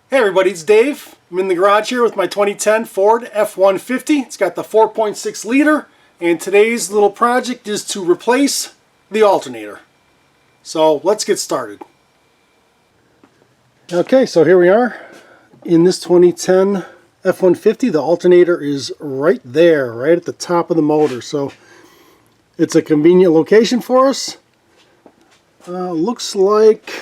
Hey everybody, it's Dave. I'm in the garage here with my 2010 Ford F150. It's got the 4.6 liter, and today's little project is to replace the alternator. So let's get started. Okay, so here we are in this 2010 F150. The alternator is right there, right at the top of the motor. So it's a convenient location for us. Looks like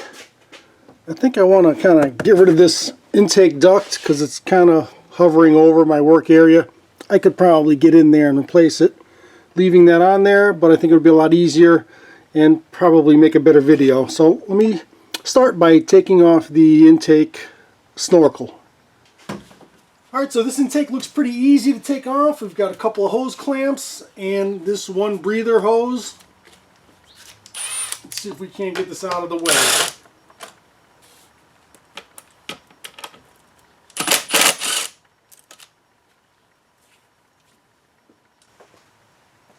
I think I want to kind of get rid of this intake duct because it's kind of hovering over my work area. I could probably get in there and replace it, leaving that on there, but I think it would be a lot easier and probably make a better video. So let me start by taking off the intake snorkel. Alright, so this intake looks pretty easy to take off. We've got a couple of hose clamps and this one breather hose. Let's see if we can't get this out of the way.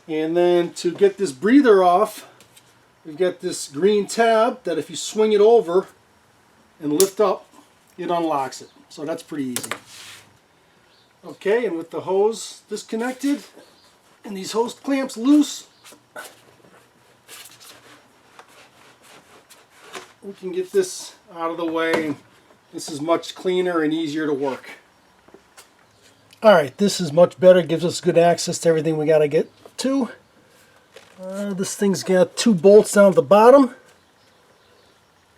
And then to get this breather off, we've got this green tab that if you swing it over and lift up, it unlocks it. So that's pretty easy. Okay, and with the hose disconnected and these hose clamps loose, we can get this out of the way. This is much cleaner and easier to work. Alright, this is much better, gives us good access to everything we got to get to. This thing's got two bolts down at the bottom.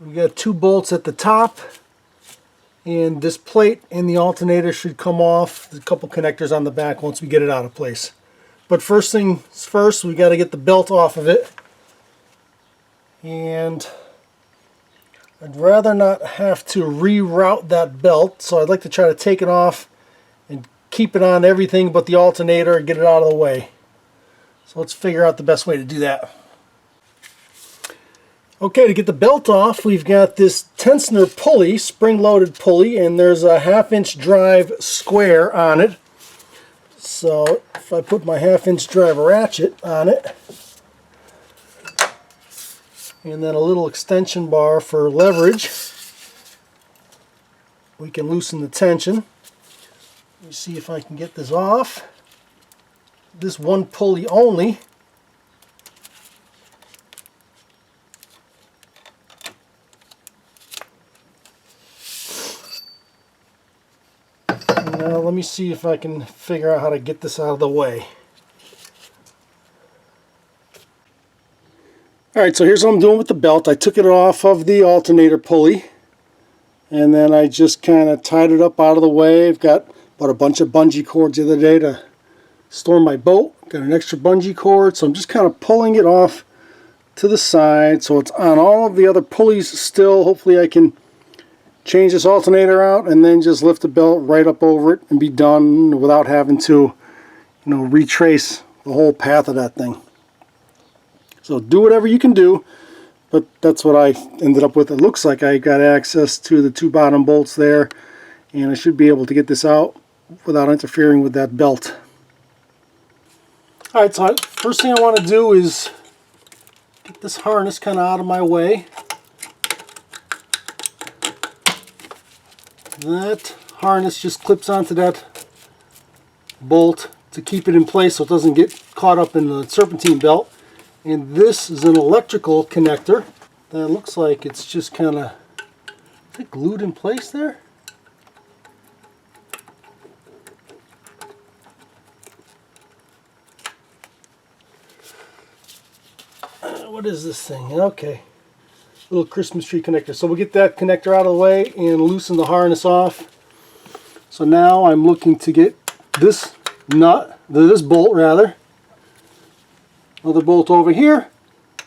We've got two bolts at the top. And this plate in the alternator should come off. There's a couple connectors on the back once we get it out of place. But first things first, we got to get the belt off of it. And I'd rather not have to reroute that belt, so I'd like to try to take it off and keep it on everything but the alternator and get it out of the way. So let's figure out the best way to do that. Okay, to get the belt off, we've got this tensioner pulley, spring-loaded pulley, and there's a 1/2-inch drive square on it. So if I put my 1/2-inch drive ratchet on it, and then a little extension bar for leverage, we can loosen the tension. Let me see if I can get this off. This one pulley only. Now let me see if I can figure out how to get this out of the way. Alright, so here's what I'm doing with the belt. I took it off of the alternator pulley and then I just kind of tied it up out of the way. I've got bought a bunch of bungee cords the other day to store my boat. Got an extra bungee cord, so I'm just kind of pulling it off to the side so it's on all of the other pulleys still. Hopefully I can change this alternator out and then just lift the belt right up over it and be done without having to, retrace the whole path of that thing. So do whatever you can do, but that's what I ended up with. It looks like I got access to the two bottom bolts there, and I should be able to get this out without interfering with that belt. Alright, so first thing I want to do is get this harness kind of out of my way. That harness just clips onto that bolt to keep it in place so it doesn't get caught up in the serpentine belt. And this is an electrical connector that looks like it's just kind of, is it glued in place there? What is this thing? Okay, little Christmas tree connector. So we'll get that connector out of the way and loosen the harness off. So now I'm looking to get this bolt rather, another bolt over here,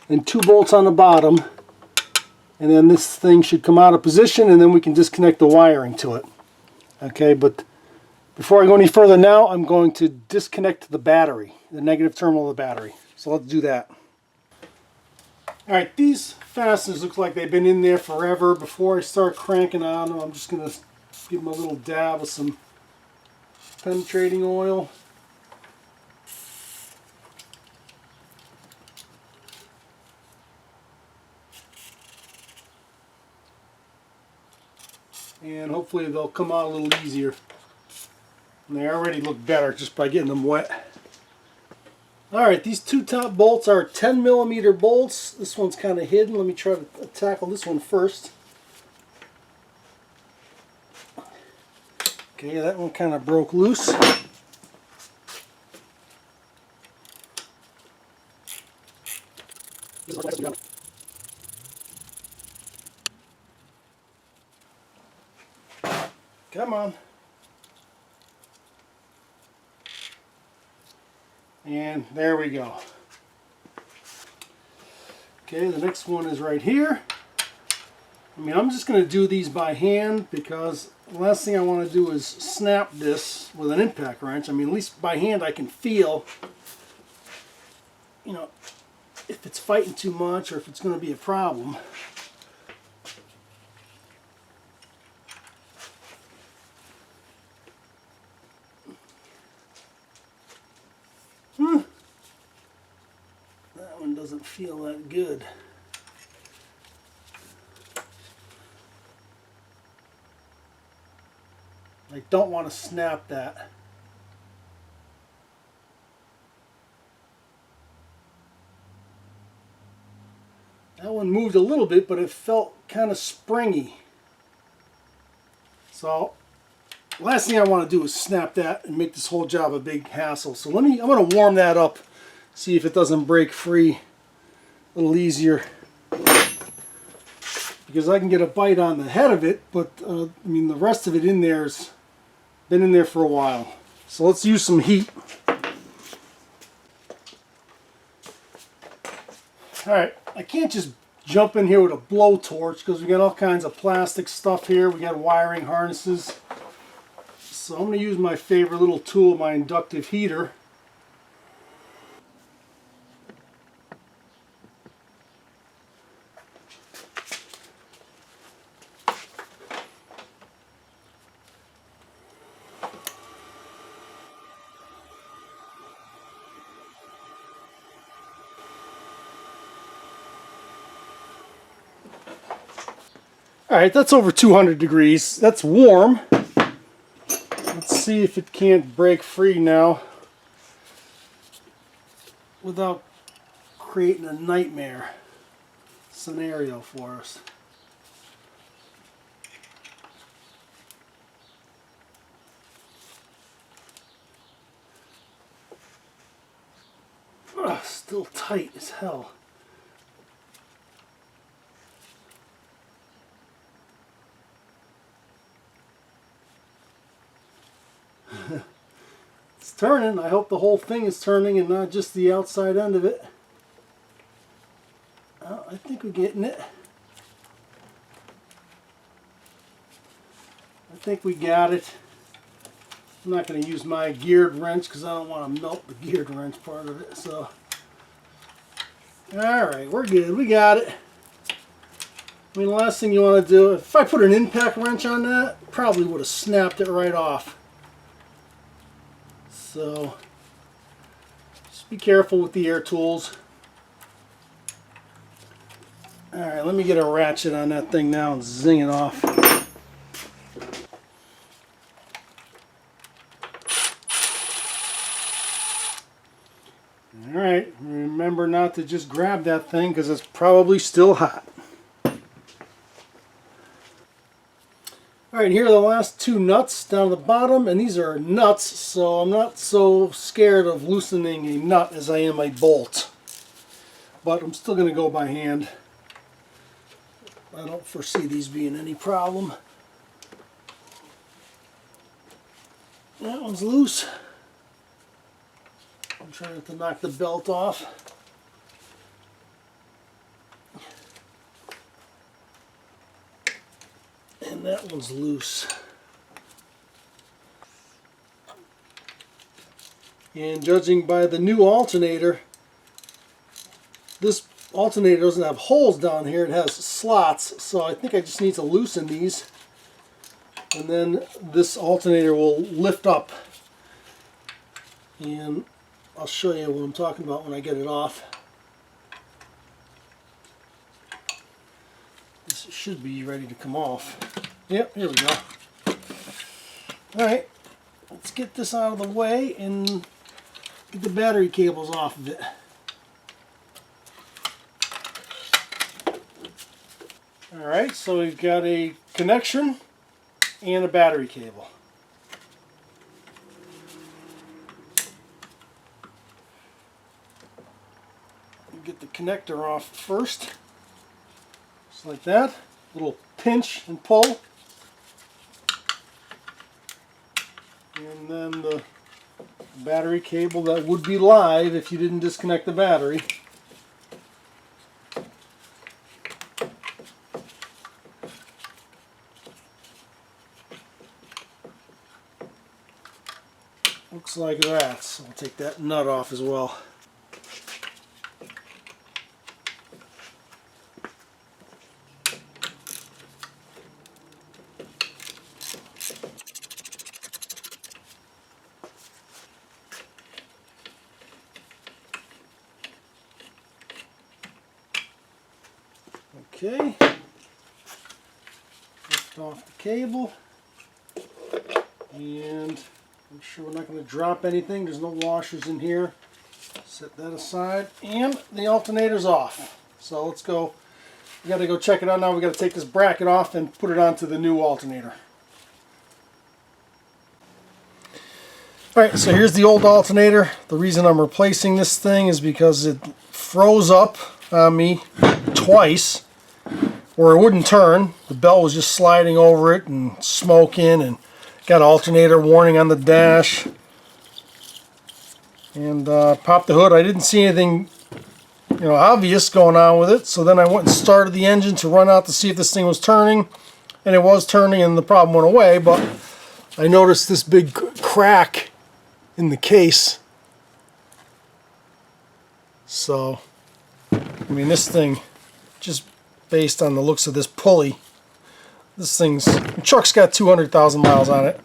and two bolts on the bottom, and then this thing should come out of position, and then we can disconnect the wiring to it. Okay, but before I go any further now, I'm going to disconnect the battery, the negative terminal of the battery. So let's do that. Alright, these fasteners look like they've been in there forever. Before I start cranking on them, I'm just going to give them a little dab of some penetrating oil. and hopefully they'll come out a little easier. And they already look better just by getting them wet. Alright, these two top bolts are 10mm bolts. This one's kind of hidden. Let me try to tackle this one first. Okay, that one kind of broke loose. Come on. And there we go. Okay, the next one is right here. I mean, I'm just going to do these by hand because the last thing I want to do is snap this with an impact wrench. I mean, at least by hand I can feel, you know, if it's fighting too much or if it's going to be a problem. That one doesn't feel that good. I don't want to snap that. That one moved a little bit, but it felt kind of springy. So, last thing I want to do is snap that and make this whole job a big hassle. So I'm going to warm that up, see if it doesn't break free a little easier. Because I can get a bite on the head of it, but I mean the rest of it in there's been in there for a while. So let's use some heat. Alright, I can't just jump in here with a blowtorch because we got all kinds of plastic stuff here. We got wiring harnesses. So I'm going to use my favorite little tool, my inductive heater. Alright, that's over 200 degrees. That's warm. Let's see if it can't break free now without creating a nightmare scenario for us. Ugh, still tight as hell. It's turning. I hope the whole thing is turning and not just the outside end of it. Oh, I think we're getting it. I think we got it. I'm not going to use my geared wrench because I don't want to melt the geared wrench part of it. So, alright, we're good. We got it. I mean, the last thing you want to do, if I put an impact wrench on that, probably would have snapped it right off. So, just be careful with the air tools. Alright, let me get a ratchet on that thing now and zing it off. Alright, remember not to just grab that thing because it's probably still hot. Alright, here are the last two nuts down the bottom, and these are nuts, so I'm not so scared of loosening a nut as I am a bolt. But I'm still going to go by hand. I don't foresee these being any problem. That one's loose. I'm trying not to knock the belt off. And that one's loose. And judging by the new alternator, this alternator doesn't have holes down here, it has slots, so I think I just need to loosen these and then this alternator will lift up, and I'll show you what I'm talking about when I get it off. This should be ready to come off. Yep, here we go. Alright, let's get this out of the way and get the battery cables off of it. Alright, so we've got a connection and a battery cable. Get the connector off first, just like that. Little pinch and pull, and then the battery cable that would be live if you didn't disconnect the battery. Looks like that, so I'll take that nut off as well. Okay, lift off the cable, and I'm sure we're not going to drop anything. There's no washers in here. Set that aside, and the alternator's off. So let's go. We got to go check it out now. We got to take this bracket off and put it onto the new alternator. Alright, so here's the old alternator. The reason I'm replacing this thing is because it froze up on me twice, where it wouldn't turn. The belt was just sliding over it and smoking, and got alternator warning on the dash. And popped the hood. I didn't see anything, obvious going on with it. So then I went and started the engine to run out to see if this thing was turning, and it was turning, and the problem went away. But I noticed this big crack in the case. So, I mean, this thing, just based on the looks of this pulley, the truck's got 200,000 miles on it.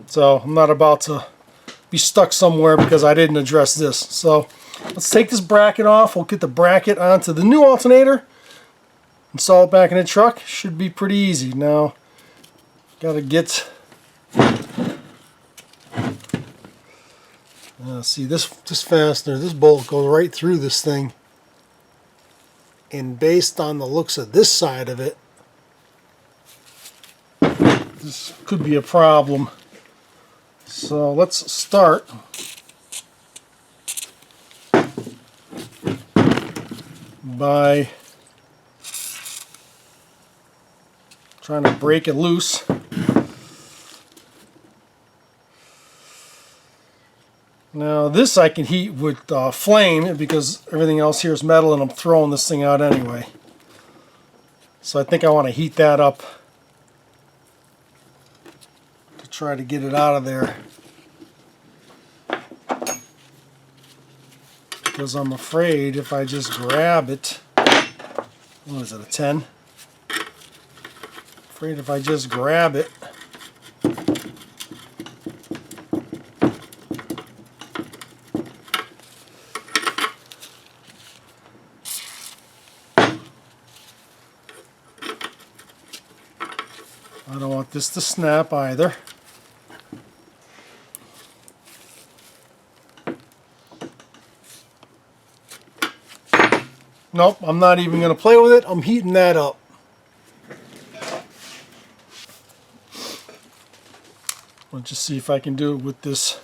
So I'm not about to be stuck somewhere because I didn't address this. So let's take this bracket off. We'll get the bracket onto the new alternator, install it back in the truck. Should be pretty easy. Now, gotta get, see this fastener, this bolt goes right through this thing. And based on the looks of this side of it, this could be a problem. So let's start by trying to break it loose. Now this I can heat with flame because everything else here is metal and I'm throwing this thing out anyway. So I think I want to heat that up to try to get it out of there. Because I'm afraid if I just grab it, what is it, a 10? Afraid if I just grab it, I don't want this to snap either. Nope, I'm not even going to play with it. I'm heating that up. I'll just see if I can do it with this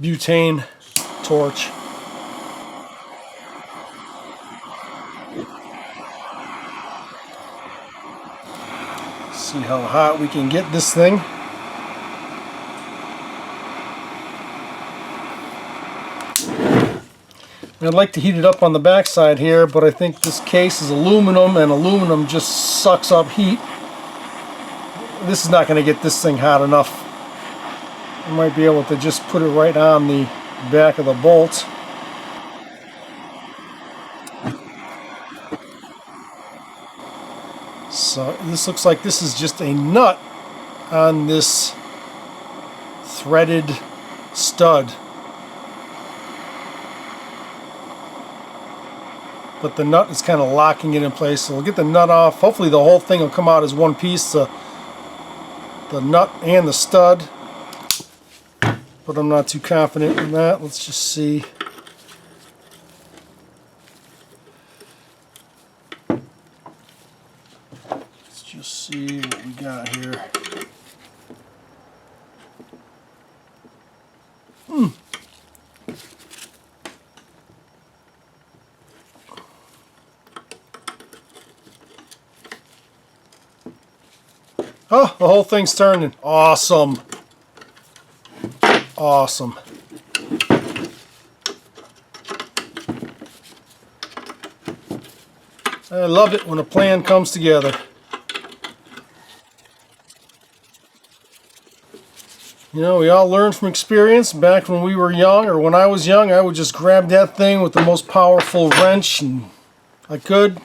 butane torch. See how hot we can get this thing. I'd like to heat it up on the back side here, but I think this case is aluminum, and aluminum just sucks up heat. This is not going to get this thing hot enough. I might be able to just put it right on the back of the bolt. So this looks like this is just a nut on this threaded stud. but the nut is kind of locking it in place. So we'll get the nut off. Hopefully the whole thing will come out as one piece, the nut and the stud, but I'm not too confident in that. Let's just see. Let's just see what we got here. Oh, the whole thing's turning. Awesome. Awesome. I love it when a plan comes together. You know, we all learn from experience. Back when we were young, or when I was young, I would just grab that thing with the most powerful wrench and I could,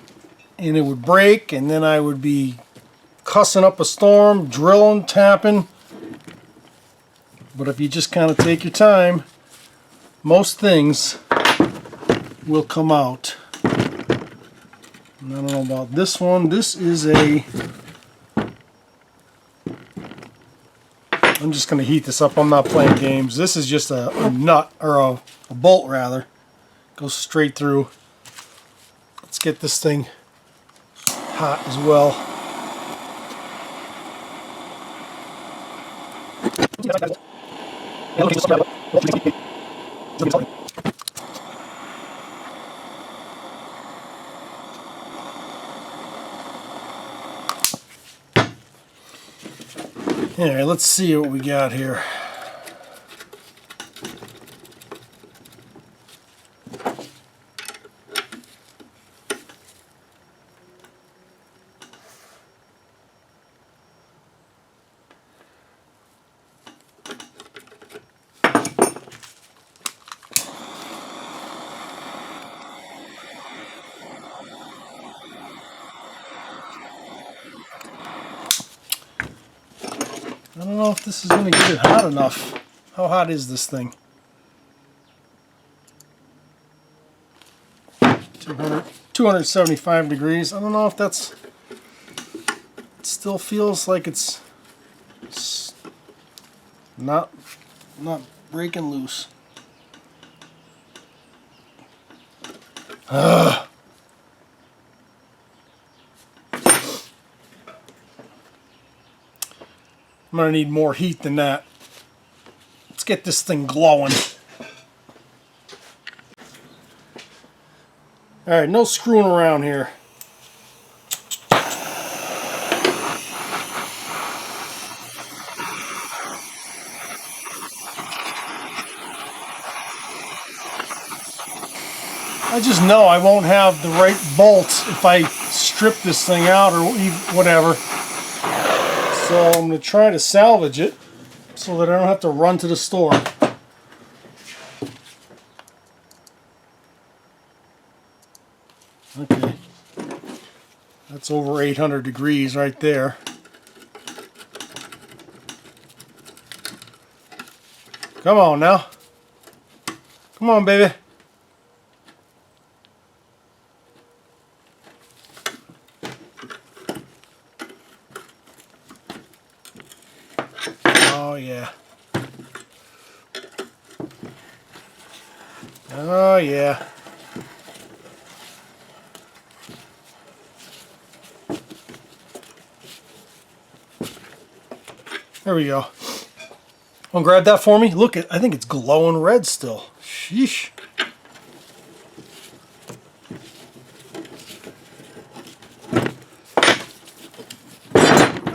and it would break, and then I would be cussing up a storm, drilling, tapping. But if you just kind of take your time, most things will come out. And I don't know about this one. This is a... I'm just going to heat this up. I'm not playing games. This is just a nut, or a bolt rather. Goes straight through. Let's get this thing hot as well. Alright, let's see what we got here. I don't know if this is going to get it hot enough. How hot is this thing? 275 degrees. I don't know if that's... It still feels like it's not breaking loose. Ugh. I'm going to need more heat than that. Let's get this thing glowing. Alright, no screwing around here. I just know I won't have the right bolts if I strip this thing out or whatever. So I'm going to try to salvage it so that I don't have to run to the store. Okay. That's over 800 degrees right there. Come on now. Come on, baby. Oh yeah. Oh yeah. There we go. Want to grab that for me? Look, I think it's glowing red still. Sheesh.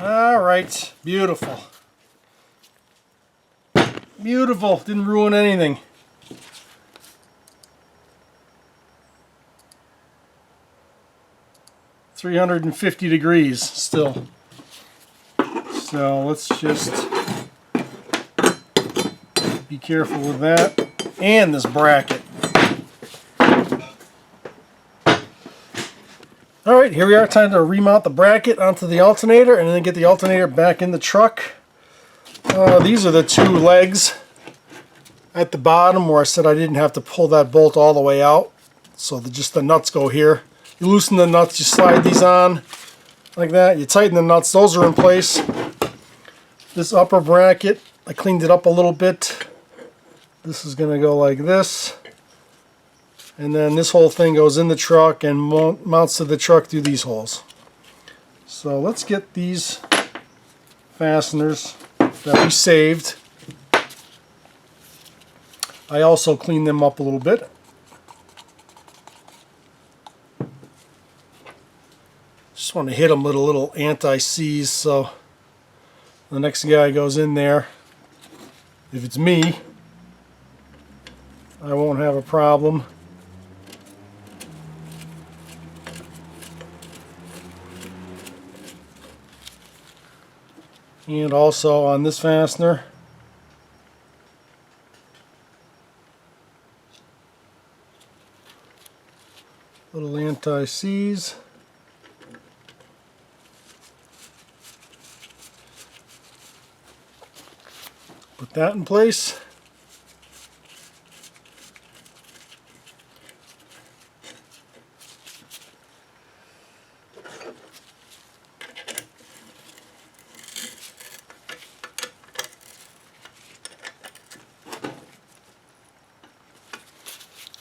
All right, beautiful. Beautiful, didn't ruin anything. $350 degrees still. So let's just be careful with that. And this bracket. Alright, here we are. Time to remount the bracket onto the alternator and then get the alternator back in the truck. These are the two legs at the bottom where I said I didn't have to pull that bolt all the way out. so that just the nuts go here. You loosen the nuts, you slide these on like that, you tighten the nuts, those are in place. This upper bracket, I cleaned it up a little bit. This is going to go like this. And then this whole thing goes in the truck and mounts to the truck through these holes. So let's get these fasteners that we saved. I also cleaned them up a little bit. Just want to hit them with a little anti-seize so the next guy goes in there. If it's me, I won't have a problem. And also on this fastener, little anti-seize. Put that in place.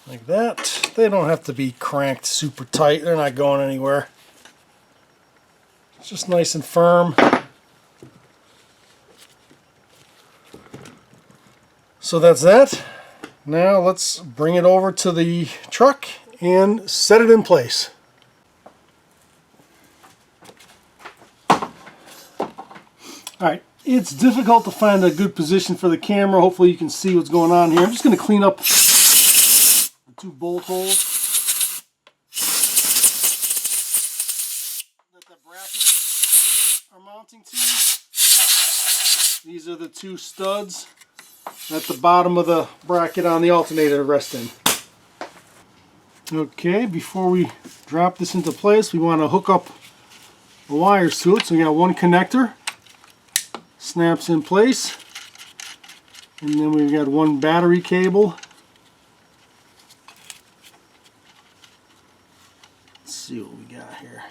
Like that. They don't have to be cranked super tight. They're not going anywhere. It's just nice and firm. So that's that. Now let's bring it over to the truck and set it in place. Alright, it's difficult to find a good position for the camera. Hopefully you can see what's going on here. I'm just going to clean up the two bolt holes that the brackets are mounting to. These are the two studs at the bottom of the bracket on the alternator resting. Okay, before we drop this into place, we want to hook up the wires to it. So we got one connector, snaps in place, and then we've got one battery cable. Let's see what we got here.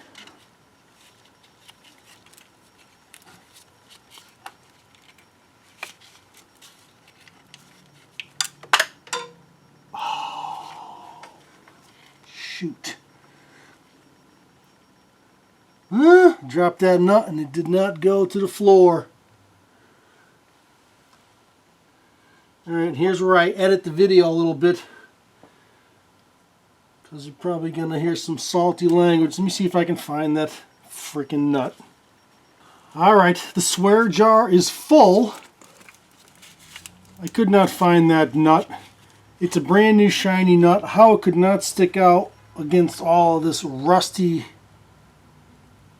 Shoot. Dropped that nut and it did not go to the floor. Alright, here's where I edit the video a little bit, because you're probably going to hear some salty language. Let me see if I can find that freaking nut. Alright, the swear jar is full. I could not find that nut. It's a brand new shiny nut. How it could not stick out against all of this rusty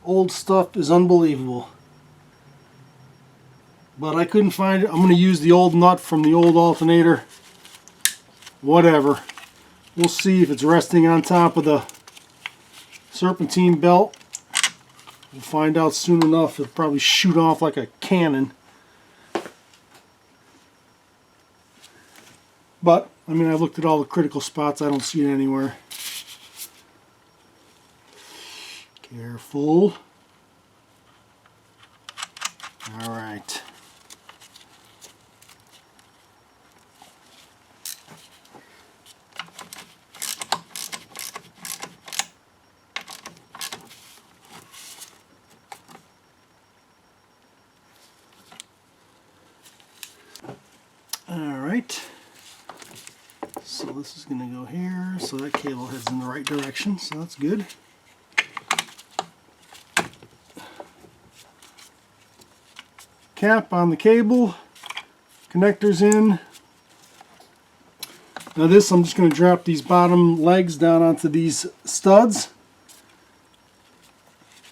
old stuff is unbelievable. But I couldn't find it. I'm going to use the old nut from the old alternator. Whatever. We'll see if it's resting on top of the serpentine belt. We'll find out soon enough. It'll probably shoot off like a cannon. But, I mean, I've looked at all the critical spots. I don't see it anywhere. Careful. Alright. Alright. So this is going to go here. So that cable heads in the right direction. So that's good. Cap on the cable, connectors in. Now this, I'm just going to drop these bottom legs down onto these studs,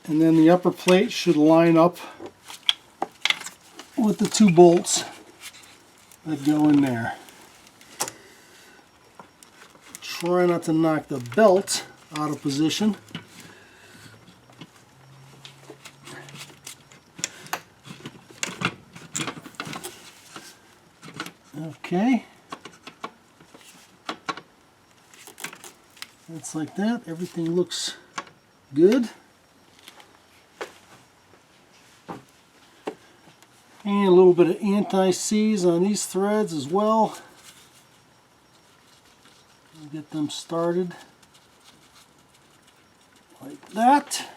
and then the upper plate should line up with the two bolts that go in there. Try not to knock the belt out of position. Okay. That's like that. Everything looks good. And a little bit of anti-seize on these threads as well. Get them started like that.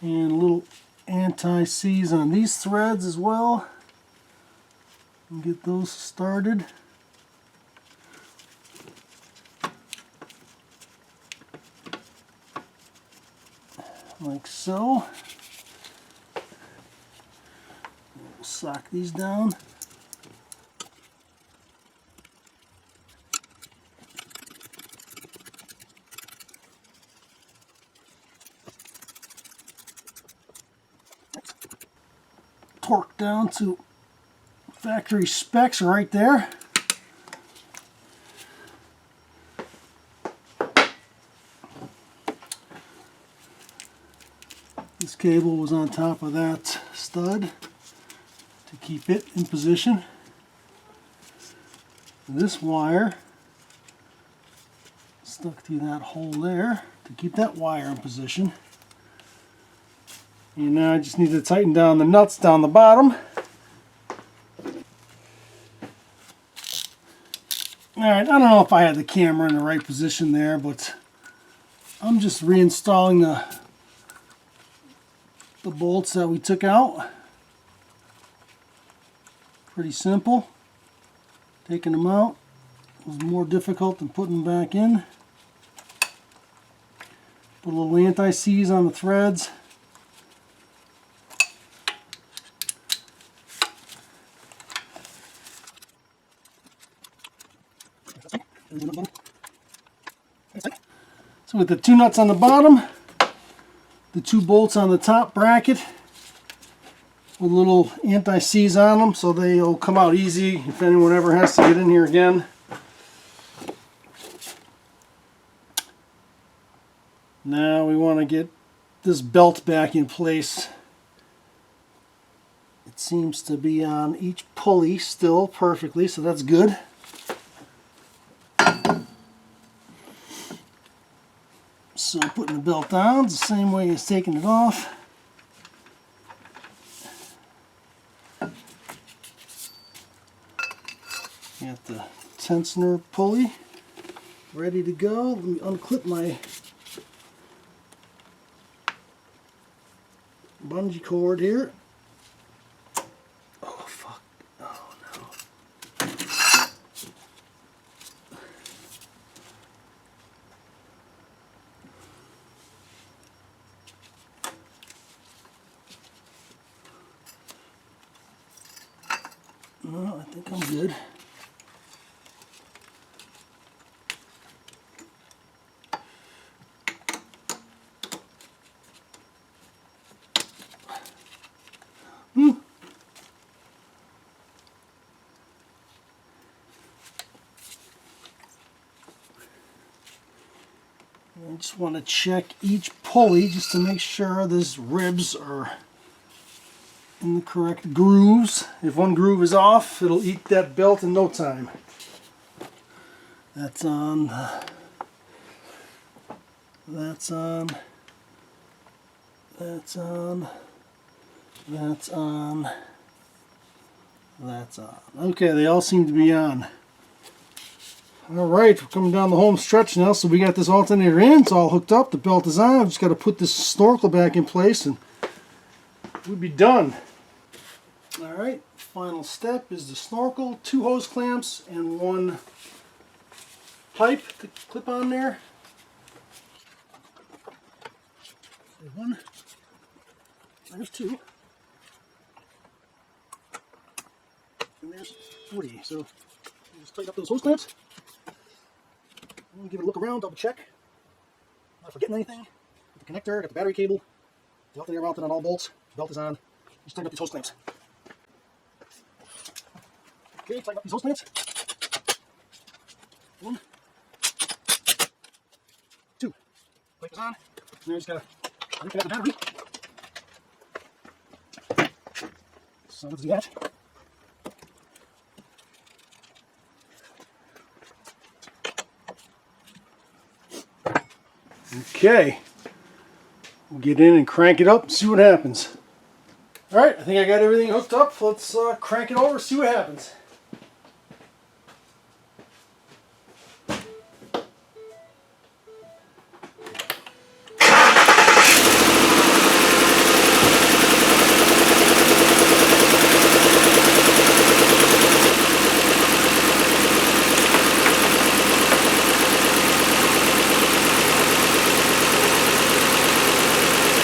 And a little anti-seize on these threads as well. And get those started. Like so. We'll sock these down. Torque down to factory specs right there. This cable was on top of that stud to keep it in position. This wire stuck through that hole there to keep that wire in position. And now I just need to tighten down the nuts down the bottom. Alright, I don't know if I had the camera in the right position there, but I'm just reinstalling the bolts that we took out. Pretty simple. Taking them out was more difficult than putting them back in. Put a little anti-seize on the threads. So with the two nuts on the bottom, the two bolts on the top bracket with a little anti-seize on them so they'll come out easy if anyone ever has to get in here again. Now we want to get this belt back in place. It seems to be on each pulley still perfectly, so that's good. So putting the belt on is the same way as taking it off. Got the tensioner pulley ready to go. Let me unclip my bungee cord here. Oh fuck. Oh no. No, I think I'm good. I just want to check each pulley just to make sure these ribs are in the correct grooves. If one groove is off, it'll eat that belt in no time. That's on. That's on. That's on. That's on. That's on. Okay, they all seem to be on. Alright, we're coming down the home stretch now, so we got this alternator in, it's all hooked up, the belt is on. I've just got to put this snorkel back in place and we'll be done. Alright, final step is the snorkel, 2 hose clamps and 1 pipe to clip on there. There's 1, there's 2, and there's 3. So just tighten up those hose clamps. Give it a look around, double check. Not forgetting anything. Got the connector, got the battery cable, the alternator mounted on all bolts, belt is on. Just tighten up these hose clamps. Okay, tighten up these hose clamps. 1, 2. Pipe is on. Now I just gotta reconnect the battery. So let's do that. Okay. We'll get in and crank it up and see what happens. Alright, I think I got everything hooked up. Let's crank it over, see what happens.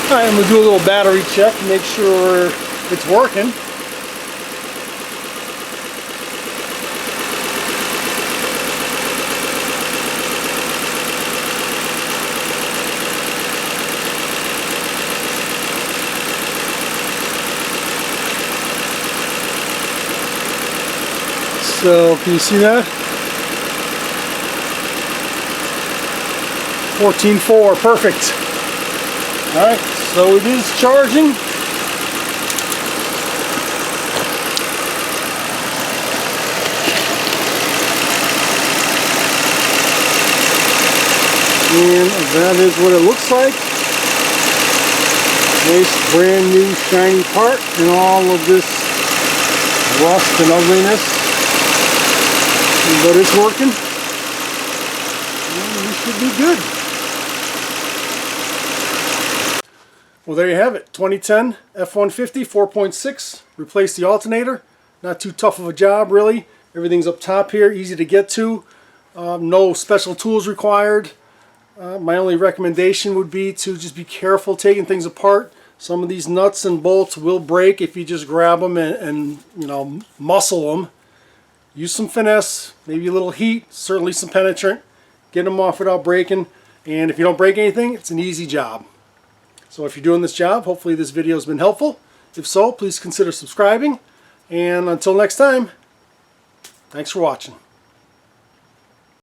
Alright, I'm going to do a little battery check to make sure it's working. So, can you see that? 14.4, perfect. Alright, so it is charging. And that is what it looks like. Nice brand new shiny part and all of this rust and ugliness. But it's working. And we should be good. Well, there you have it. 2010 F150 4.6. Replaced the alternator. Not too tough of a job, really. Everything's up top here, easy to get to. No special tools required. My only recommendation would be to just be careful taking things apart. Some of these nuts and bolts will break if you just grab them and you know, muscle them. Use some finesse, maybe a little heat, certainly some penetrant. Get them off without breaking. And if you don't break anything, it's an easy job. So if you're doing this job, hopefully this video has been helpful. If so, please consider subscribing. And until next time, thanks for watching.